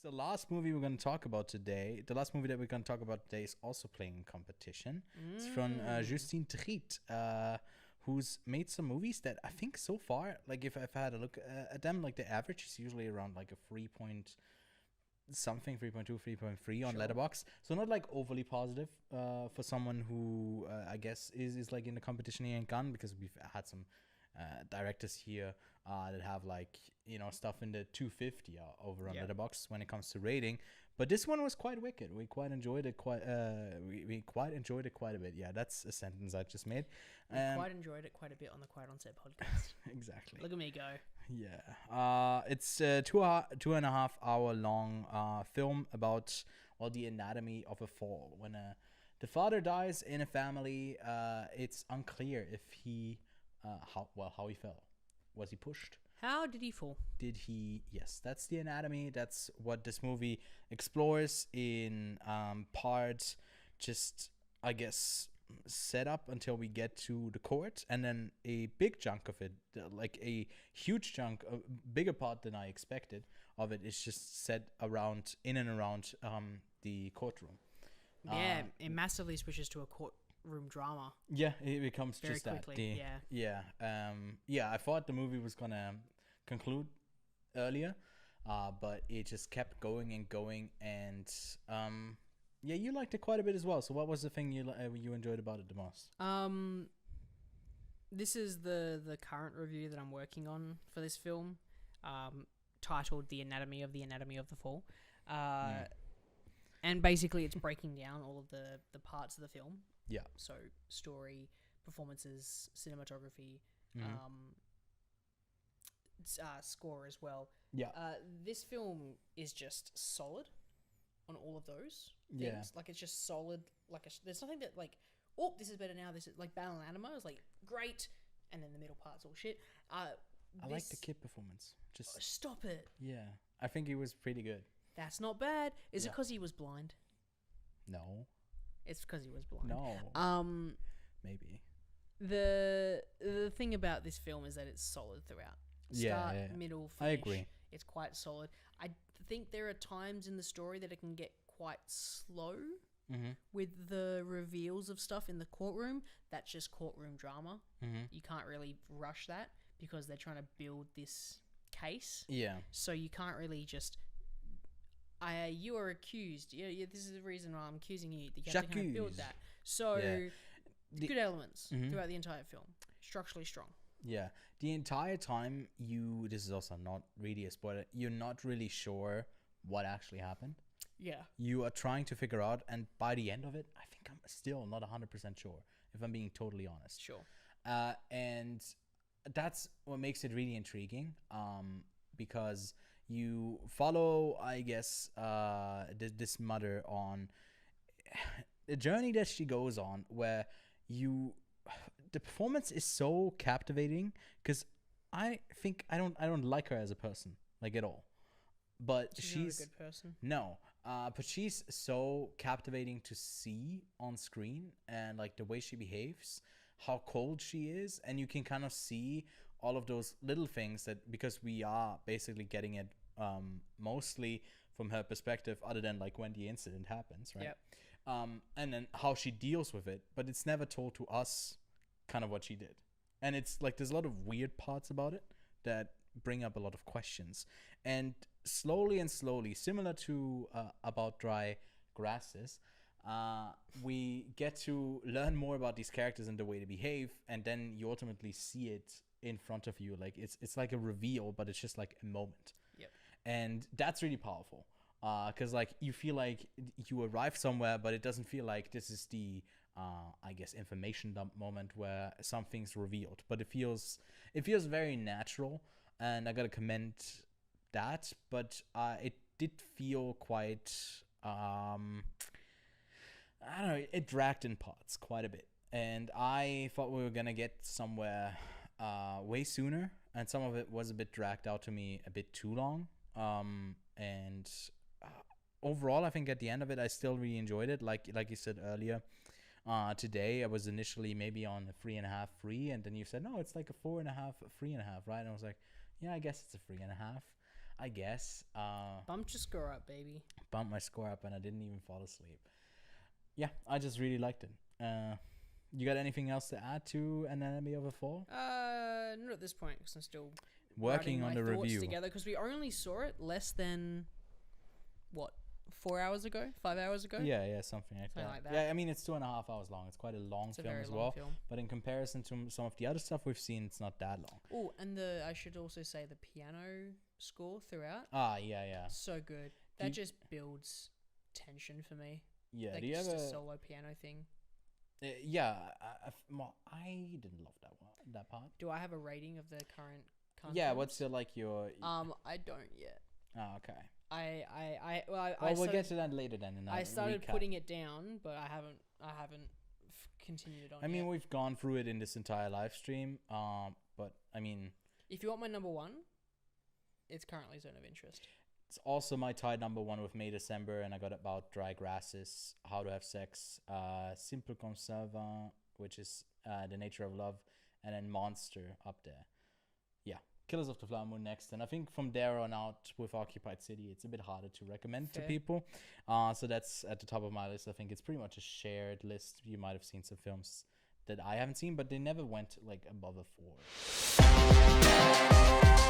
The last movie we're going to talk about today, the last movie that we're going to talk about today is also playing in competition. It's from Justine Triet, who's made some movies that I think so far, like if I had a look at them, like the average is usually around like a 3 point something, 3.2, 3.3 on Sure. Letterbox. So not like overly positive for someone who I guess is like in the competition here in Cannes, because we've had some directors here that have like stuff in the 250 over on Yeah. Letterbox when it comes to rating. But this one was quite wicked. We quite enjoyed it. We quite enjoyed it quite a bit. Yeah, that's a sentence I just made. We quite enjoyed it quite a bit on the Quiet on Set podcast. Exactly. Look at me go. Yeah. It's a 2.5 hour long film about the anatomy of a fall. When the father dies in a family, it's unclear if he how he fell. Was he pushed? How did he fall? Did he? Yes, that's the anatomy. That's what this movie explores in part. Just I guess set up until we get to the court, and then a big chunk of it, like a huge chunk, a bigger part than I expected of it, is just set around in and around the courtroom. Yeah, it massively switches to a courtroom drama. Yeah, it becomes Very just quickly, yeah. I thought the movie was gonna conclude earlier, but it just kept going and going, and yeah, you liked it quite a bit as well. So what was the thing you enjoyed about it the most? This is the current review that I'm working on for this film, titled "The Anatomy of the Fall," and basically it's breaking down all of the parts of the film. Yeah. So story, performances, cinematography, score as well. Yeah. This film is just solid on all of those things. Yeah. Like it's just solid. Like there's nothing that like, oh, this is better now. This is like Battle Anima is like great, and then the middle part's all shit. I like the kid performance. Just stop it. Yeah, I think he was pretty good. That's not bad. Is it because he was blind? No. It's because he was blind. No. Maybe. The thing about this film is that it's solid throughout. Start, middle, finish. I agree. It's quite solid. I think there are times in the story that it can get quite slow with the reveals of stuff in the courtroom. That's just courtroom drama. You can't really rush that because they're trying to build this case. Yeah. So you can't really just... you are accused. Yeah, this is the reason why I'm accusing you. You have to kind of build that. So, good elements throughout the entire film. Structurally strong. Yeah. The entire time this is also not really a spoiler, you're not really sure what actually happened. Yeah. You are trying to figure out, and by the end of it, I think I'm still not 100% sure, if I'm being totally honest. Sure. And that's what makes it really intriguing, because you follow, I guess, this mother on the journey that she goes on, where the performance is so captivating, because I think I don't like her as a person, like at all, but she's not a good person. No, but she's so captivating to see on screen, and like the way she behaves, how cold she is, and you can kind of see all of those little things that, because we are basically getting it mostly from her perspective, other than like when the incident happens, right? Yep. And then how she deals with it, but it's never told to us kind of what she did. And it's like there's a lot of weird parts about it that bring up a lot of questions. And slowly, similar to About Dry Grasses, we get to learn more about these characters and the way they behave, and then you ultimately see it in front of you. Like it's like a reveal, but it's just like a moment. Yep. And that's really powerful, because like you feel like you arrive somewhere, but it doesn't feel like this is the I guess information dump moment where something's revealed, but it feels very natural, and I gotta commend that. But it did feel quite I don't know, it dragged in parts quite a bit, and I thought we were gonna get somewhere way sooner, and some of it was a bit dragged out to me a bit too long. And overall, I think at the end of it, I still really enjoyed it. Like you said earlier, today I was initially maybe on a 3.5 free, and then you said no, it's like a 4.5 3.5, right? And I was like, yeah, I guess it's a 3.5. I guess. Bumped your score up, baby. Bumped my score up, and I didn't even fall asleep. Yeah, I just really liked it. You got anything else to add to Anatomy of a Fall? Not at this point, because I'm still working on the review together. Because we only saw it less than 4 hours ago, 5 hours ago. Yeah, something like that. Yeah, I mean it's 2.5 hours long. It's quite a long film as well. But in comparison to some of the other stuff we've seen, it's not that long. Oh, and I should also say the piano score throughout. Yeah. So good. That just builds tension for me. Yeah, like just a solo piano thing. Yeah, I didn't love that part. Do I have a rating of the current? Yeah, what's your I don't yet. Oh, okay. We'll get to that later then. I started putting it down, but I haven't continued on. I mean, we've gone through it in this entire live stream. But I mean, if you want my number one, it's currently Zone of Interest. It's also my tied number one with May December, and I got About Dry Grasses, How to Have Sex, Simple comme ça va, which is The Nature of Love, and then Monster up there. Yeah, Killers of the Flower Moon next, and I think from there on out with Occupied City, it's a bit harder to recommend to people. So that's at the top of my list. I think it's pretty much a shared list. You might have seen some films that I haven't seen, but they never went like above a 4.